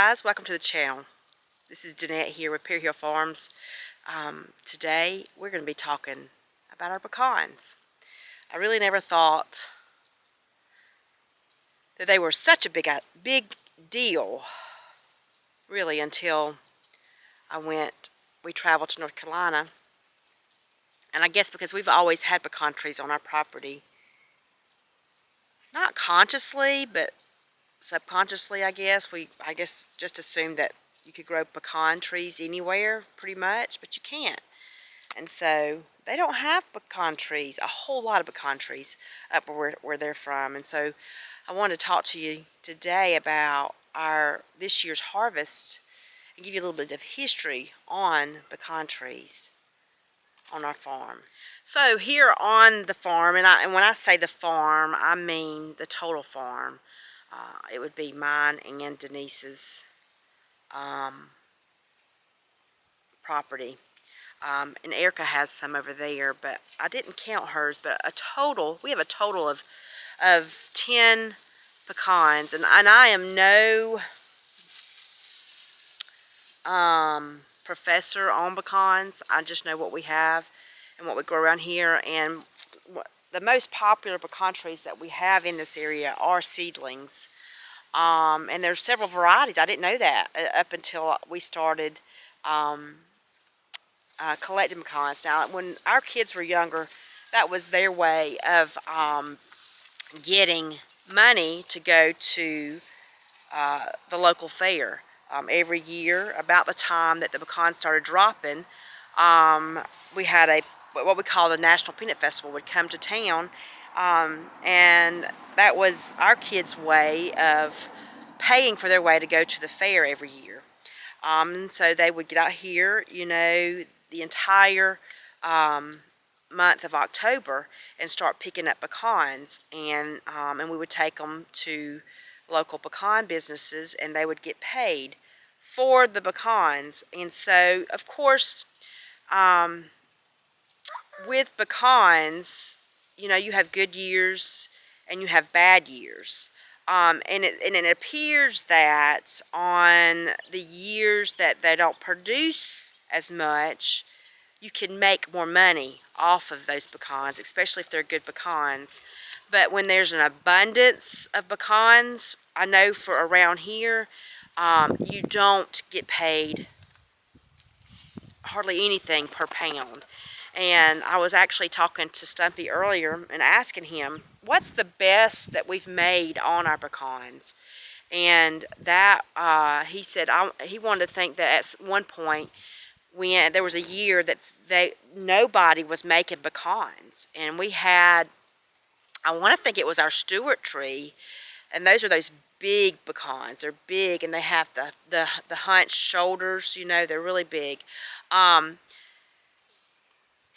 guys, welcome to the channel. This is Deannette here with Pier Hill Farms. Today we're going to be talking about our pecans. I really never thought that they were such a big deal, really, until we traveled to North Carolina. And I guess because we've always had pecan trees on our property, not consciously, but subconsciously, I guess just assumed that you could grow pecan trees anywhere pretty much, but you can't. And so they don't have pecan trees, a whole lot of pecan trees up where they're from. And so I wanted to talk to you today about this year's harvest and give you a little bit of history on pecan trees on our farm. So here on the farm, and when I say the farm, I mean the total farm. It would be mine and Denise's property. And Erica has some over there, but I didn't count hers. But we have a total of 10 pecans, and I am no professor on pecans. I just know what we have and what we grow around here, and the most popular pecan trees that we have in this area are seedlings. And there's several varieties. I didn't know that up until we started collecting pecans. Now, when our kids were younger, that was their way of getting money to go to the local fair. Every year, about the time that the pecans started dropping, we had what we call the National Peanut Festival would come to town, and that was our kids' way of paying for their way to go to the fair every year. And so they would get out here, the entire month of October and start picking up pecans, and we would take them to local pecan businesses, and they would get paid for the pecans. And so, of course, with pecans, you have good years and you have bad years. And it appears that on the years that they don't produce as much, you can make more money off of those pecans, especially if they're good pecans. But when there's an abundance of pecans, I know for around here, you don't get paid hardly anything per pound. And I was actually talking to Stumpy earlier and asking him, what's the best that we've made on our pecans? And that he said he wanted to think that at one point when there was a year that nobody was making pecans, and we had, I want to think it was our Stewart tree, and those are those big pecans. They're big, and they have the hunched shoulders. They're really big.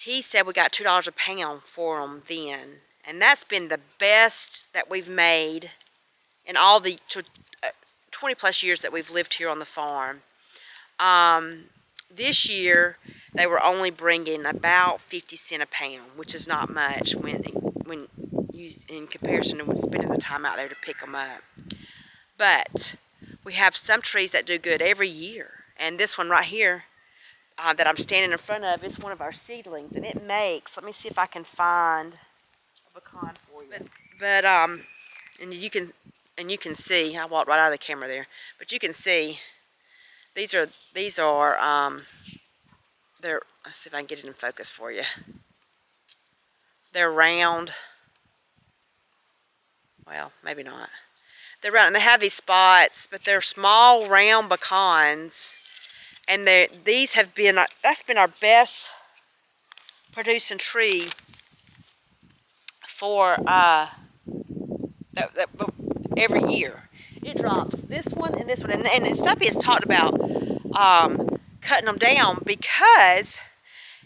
He said we got $2 a pound for them then, and that's been the best that we've made in all the 20 plus years that we've lived here on the farm. This year they were only bringing about 50 cents a pound, which is not much when you, in comparison to spending the time out there to pick them up. But we have some trees that do good every year, and this one right here that I'm standing in front of is one of our seedlings, and it makes, let me see if I can find a pecan for you. But and you can see, I walked right out of the camera there, but you can see these are they're, let's see if I can get it in focus for you. They're round. Well, maybe not. They're round, and they have these spots, but they're small, round pecans. And these have been, that's been our best producing tree for every year. It drops this one and this one. And Stumpy has talked about cutting them down, because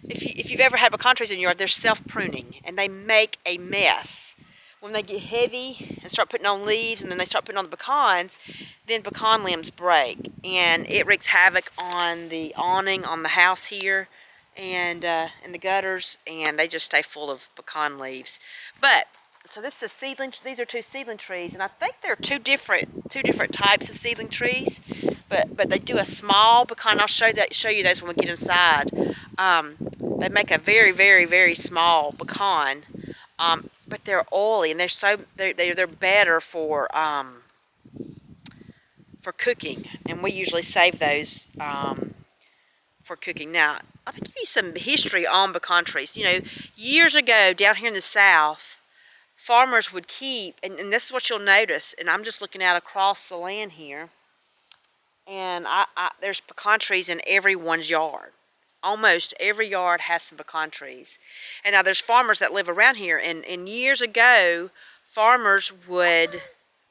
if you've ever had pecan trees in your yard, they're self-pruning and they make a mess. When they get heavy and start putting on leaves, and then they start putting on the pecans, then pecan limbs break, and it wreaks havoc on the awning on the house here, and in the gutters, and they just stay full of pecan leaves. But so this is a seedling. These are two seedling trees, and I think there are two different types of seedling trees. but they do a small pecan. I'll show you those when we get inside. They make a very, very, very small pecan, but they're oily and they're better for cooking, and we usually save those for cooking. Now, I'll give you some history on pecan trees. You know, years ago down here in the South, farmers would keep, and this is what you'll notice, and I'm just looking out across the land here, and there's pecan trees in everyone's yard. Almost every yard has some pecan trees. And now there's farmers that live around here, and years ago, farmers would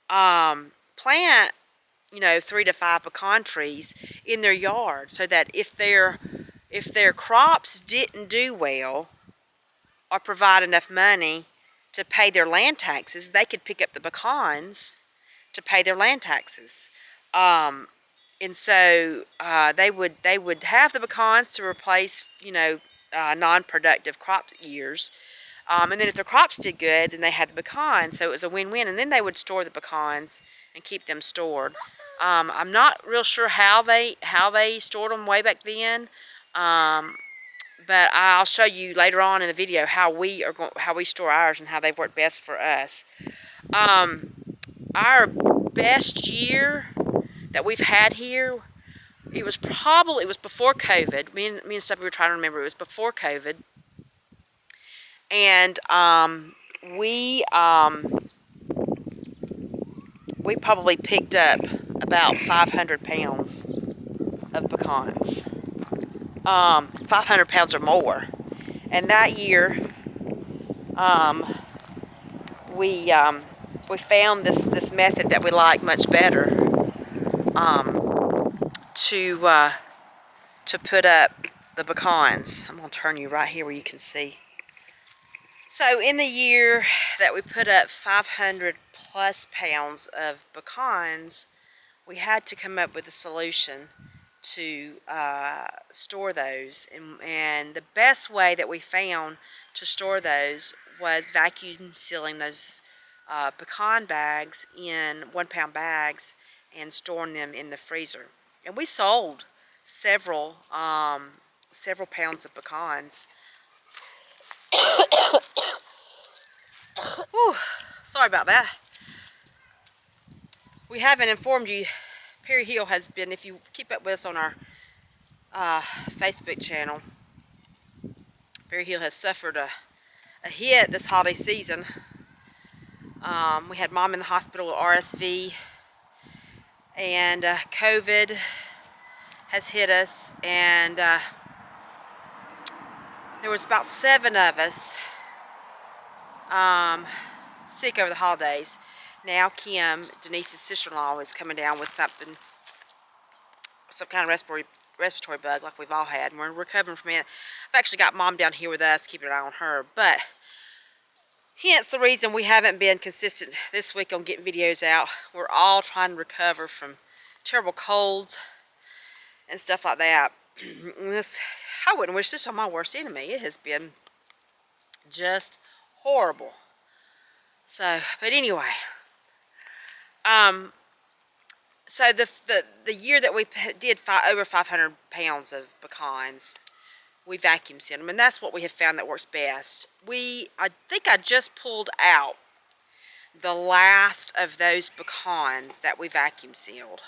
plant, you know, 3 to 5 pecan trees in their yard, so that if their crops didn't do well or provide enough money to pay their land taxes, they could pick up the pecans to pay their land taxes. And so they would have the pecans to replace, you know, non-productive crop years. And then if the crops did good, then they had the pecans, so it was a win-win. And then they would store the pecans and keep them stored. I'm not real sure how they stored them way back then, but I'll show you later on in the video how we store ours and how they've worked best for us. Our best year that we've had here, it was before COVID. Me and Steffi were trying to remember. It was before COVID, and we probably picked up about 500 pounds of pecans. 500 pounds or more. And that year, we found this method that we like much better, to put up the pecans. I'm going to turn you right here where you can see. So in the year that we put up 500 plus pounds of pecans, we had to come up with a solution to store those. And the best way that we found to store those was vacuum sealing those pecan bags in 1-pound bags and storing them in the freezer. And we sold several pounds of pecans. Whew, sorry about that. We haven't informed you. Perry Hill has been, if you keep up with us on our Facebook channel, Perry Hill has suffered a hit this holiday season. We had Mom in the hospital with RSV, and COVID has hit us, and there was about 7 of us sick over the holidays. Now Kim, Denise's sister-in-law, is coming down with some kind of respiratory bug like we've all had, and we're recovering from it. I've actually got Mom down here with us, keeping an eye on her, but hence the reason we haven't been consistent this week on getting videos out. We're all trying to recover from terrible colds and stuff like that. I wouldn't wish this on my worst enemy. It has been just horrible. So, but anyway, so the year that we did over 500 pounds of pecans, we vacuum sealed them, and that's what we have found that works best. I think I just pulled out the last of those pecans that we vacuum sealed.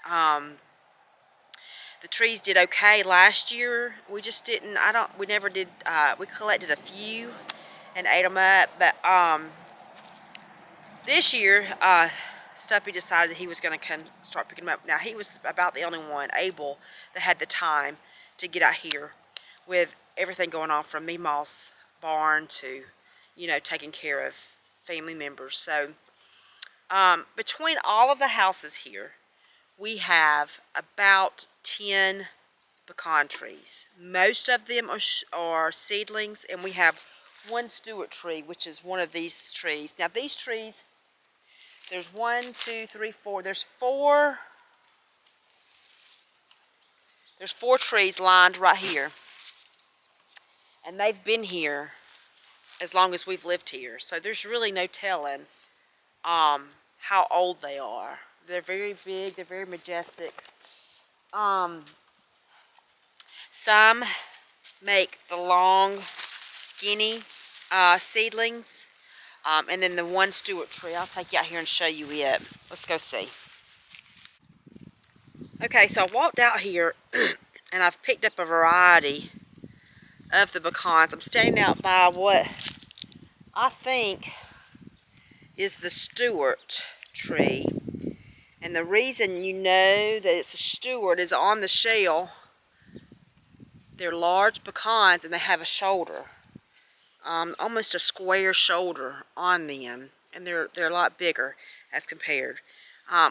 The trees did okay last year. We just didn't, we never did, we collected a few and ate them up, but this year, Stumpy decided that he was going to come start picking them up. Now, he was about the only one able that had the time to get out here with everything going on from Meemaw's barn to, you know, taking care of family members. So, between all of the houses here, we have about 10 pecan trees. Most of them are seedlings, and we have one Stewart tree, which is one of these trees. Now, these trees, there's 1, 2, 3, 4. There's four trees lined right here. And they've been here as long as we've lived here. So there's really no telling how old they are. They're very big. They're very majestic. Some make the long, skinny seedlings. And then the one Stewart tree, I'll take you out here and show you it. Let's go see. Okay, so I walked out here and I've picked up a variety of the pecans. I'm standing out by what I think is the Stewart tree. And the reason you know that it's a Stewart is on the shell. They're large pecans and they have a shoulder. Almost a square shoulder on them. And they're a lot bigger as compared.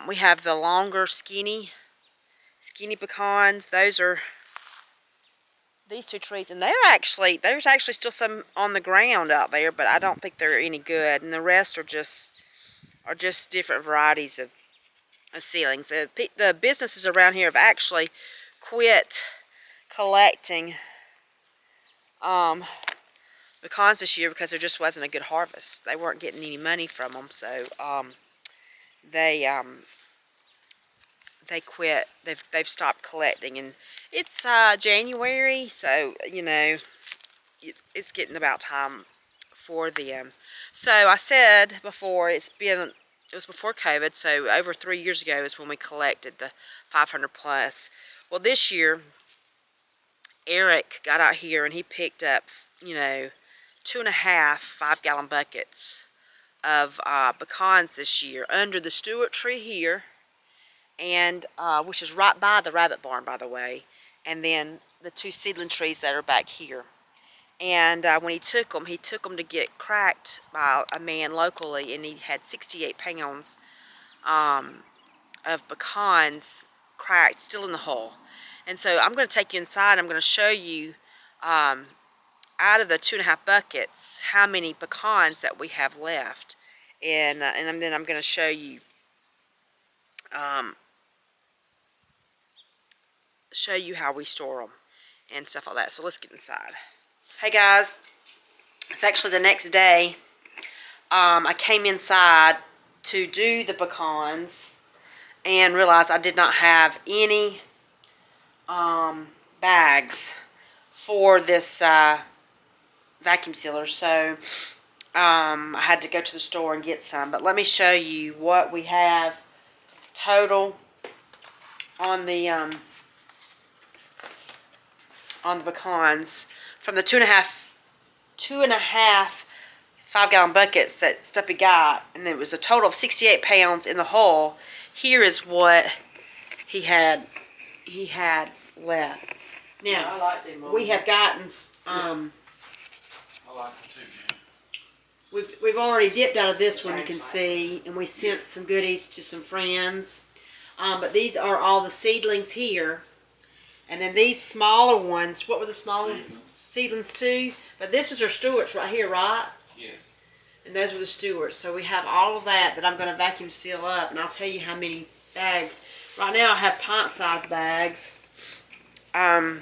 We have the longer skinny pecans. Those are these two trees, and there's actually still some on the ground out there, but I don't think they're any good. And the rest are just different varieties of seedlings. The businesses around here have actually quit collecting pecans this year because there just wasn't a good harvest. They weren't getting any money from them, so they quit. They've stopped collecting, and it's January, so you know it's getting about time for them. So I said before, it was before COVID, so over 3 years ago is when we collected the 500 plus. Well, this year Eric got out here and he picked up 2.5 5-gallon buckets of pecans this year under the Stewart tree here. And which is right by the rabbit barn, by the way, and then the two seedling trees that are back here. And when he took them to get cracked by a man locally, and he had 68 pounds of pecans cracked, still in the hull. And so I'm going to take you inside. I'm going to show you out of the 2.5 buckets how many pecans that we have left, and then I'm going to show you. Show you how we store them and stuff like that. So let's get inside. Hey guys, it's actually the next day. I came inside to do the pecans and realized I did not have any bags for this vacuum sealer, so I had to go to the store and get some. But let me show you what we have total on the pecans from the 2.5 5-gallon buckets that Stuppy got, and it was a total of 68 pounds in the hull. Here is what he had left. Now, yeah, I like them, we have gotten I like them too, man. We've already dipped out of this one, you can see, and we sent some goodies to some friends. But these are all the seedlings here. And then these smaller ones, what were the smaller ones? Seedlings too. But this was our Stewart's right here, right? Yes. And those were the Stewart's. So we have all of that I'm going to vacuum seal up. And I'll tell you how many bags. Right now I have pint-sized bags. Right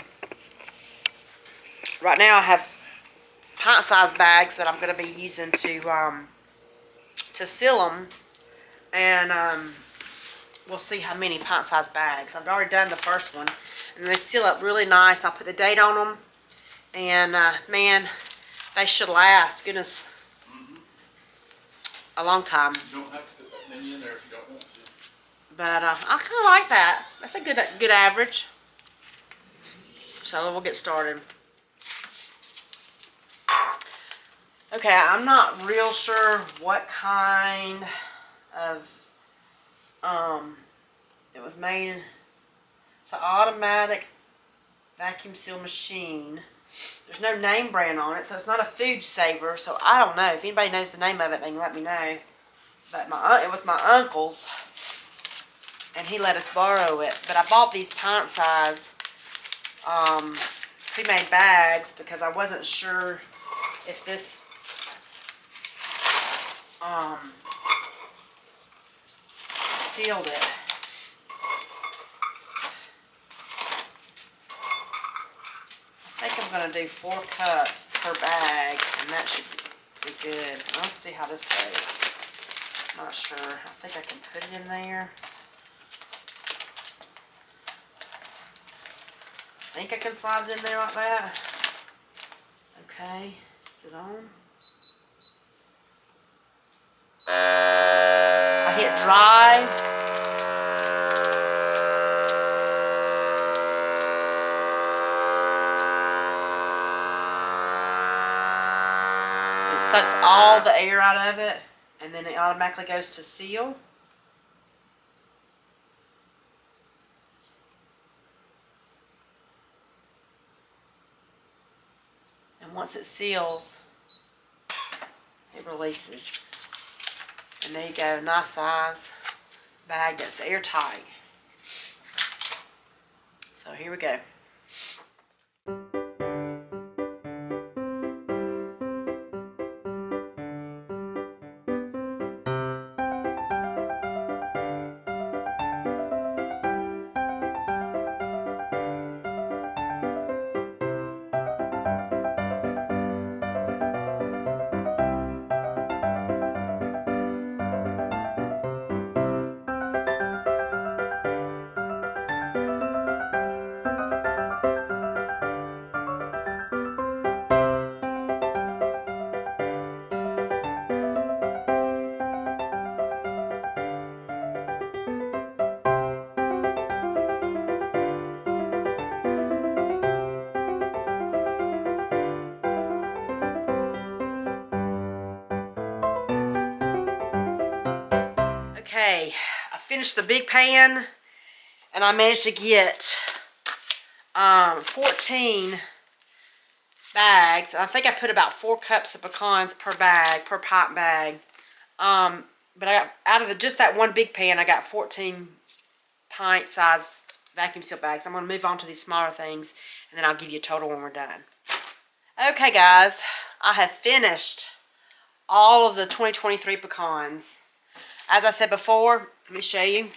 now I have pint-sized bags that I'm going to be using to seal them. And we'll see how many pint-sized bags. I've already done the first one. And they seal up really nice. I'll put the date on them. And, man, they should last, goodness, a long time. You don't have to put that many in there if you don't want to. But I kind of like that. That's a good average. So we'll get started. Okay, I'm not real sure what kind of, it was made. It's an automatic vacuum seal machine. There's no name brand on it, so it's not a food saver. So I don't know. If anybody knows the name of it, they can let me know. But it was my uncle's, and he let us borrow it. But I bought these pint-size pre-made bags because I wasn't sure if this sealed it. I think I'm going to do 4 cups per bag, and that should be good. Let's see how this goes. I'm not sure. I think I can put it in there. think I can slide it in there like that. Okay, is it on? I hit dry. It sucks all the air out of it, and then it automatically goes to seal. And once it seals, it releases. And there you go, nice size bag that's airtight. So here we go. Okay, I finished the big pan, and I managed to get 14 bags. I think I put about 4 cups of pecans per bag, per pint bag. But I got out of just that one big pan, I got 14 pint size vacuum seal bags. I'm going to move on to these smaller things, and then I'll give you a total when we're done. Okay, guys, I have finished all of the 2023 pecans. As I said before, let me show you.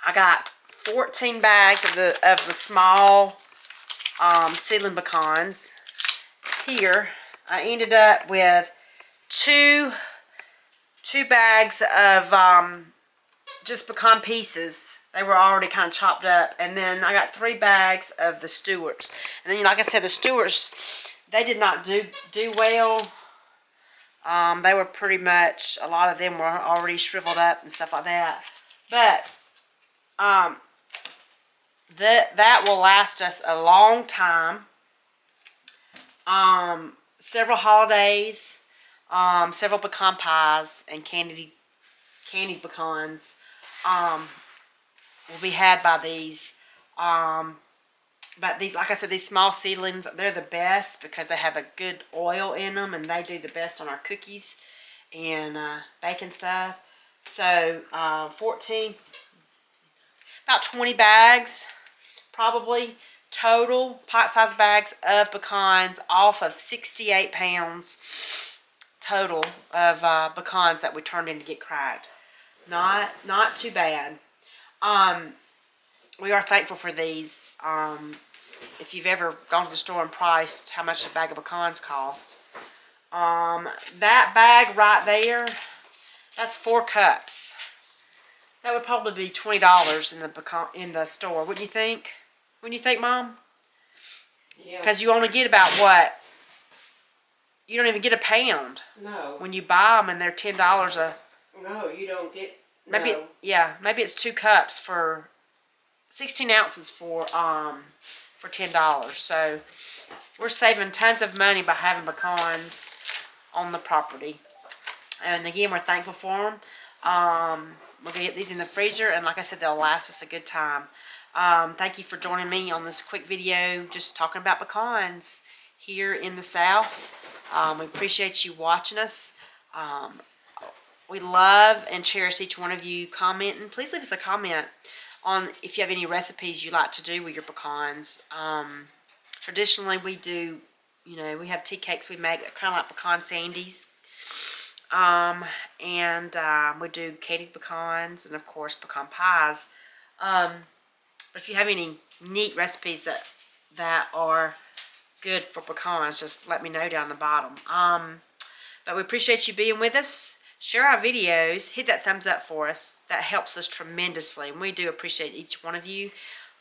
I got 14 bags of the small seedling pecans. Here, I ended up with two bags of just pecan pieces. They were already kind of chopped up. And then I got 3 bags of the Stewarts. And then, like I said, the Stewarts, they did not do well. They were pretty much, a lot of them were already shriveled up and stuff like that. But that will last us a long time. Several holidays, several pecan pies, and candied pecans will be had by these. But these, like I said, these small seedlings, they're the best because they have a good oil in them, and they do the best on our cookies and baking stuff. So 14, about 20 bags probably total pint-sized bags of pecans off of 68 pounds total of pecans that we turned in to get cracked. Not too bad. We are thankful for these. If you've ever gone to the store and priced how much a bag of pecans cost, that bag right there, that's 4 cups. That would probably be $20 in the store, wouldn't you think? Wouldn't you think, Mom? Yeah. Because you only get about what? You don't even get a pound. No. When you buy them, and they're $10 a. No, you don't get. Maybe no. Yeah, maybe it's 2 cups for 16 ounces for $10. So we're saving tons of money by having pecans on the property. And again, we're thankful for them. We're gonna get these in the freezer, and like I said, they'll last us a good time. Thank you for joining me on this quick video, just talking about pecans here in the South. We appreciate you watching us. We love and cherish each one of you commenting. Please leave us a comment on if you have any recipes you like to do with your pecans. Traditionally, we do, we have tea cakes we make, kind of like pecan sandies. We do candied pecans and, of course, pecan pies. But if you have any neat recipes that are good for pecans, just let me know down the bottom. But we appreciate you being with us. Share our videos. Hit that thumbs up for us. That helps us tremendously, and we do appreciate each one of you.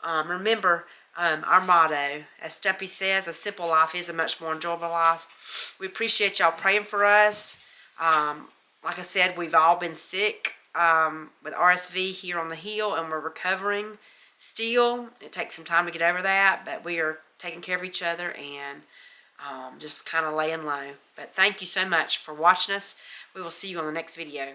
Remember, our motto, as Stumpy says, a simple life is a much more enjoyable life. We appreciate y'all praying for us. Like I said, we've all been sick with RSV here on the hill, and we're recovering still. It takes some time to get over that, but we are taking care of each other and just kind of laying low. But thank you so much for watching us. We will see you on the next video.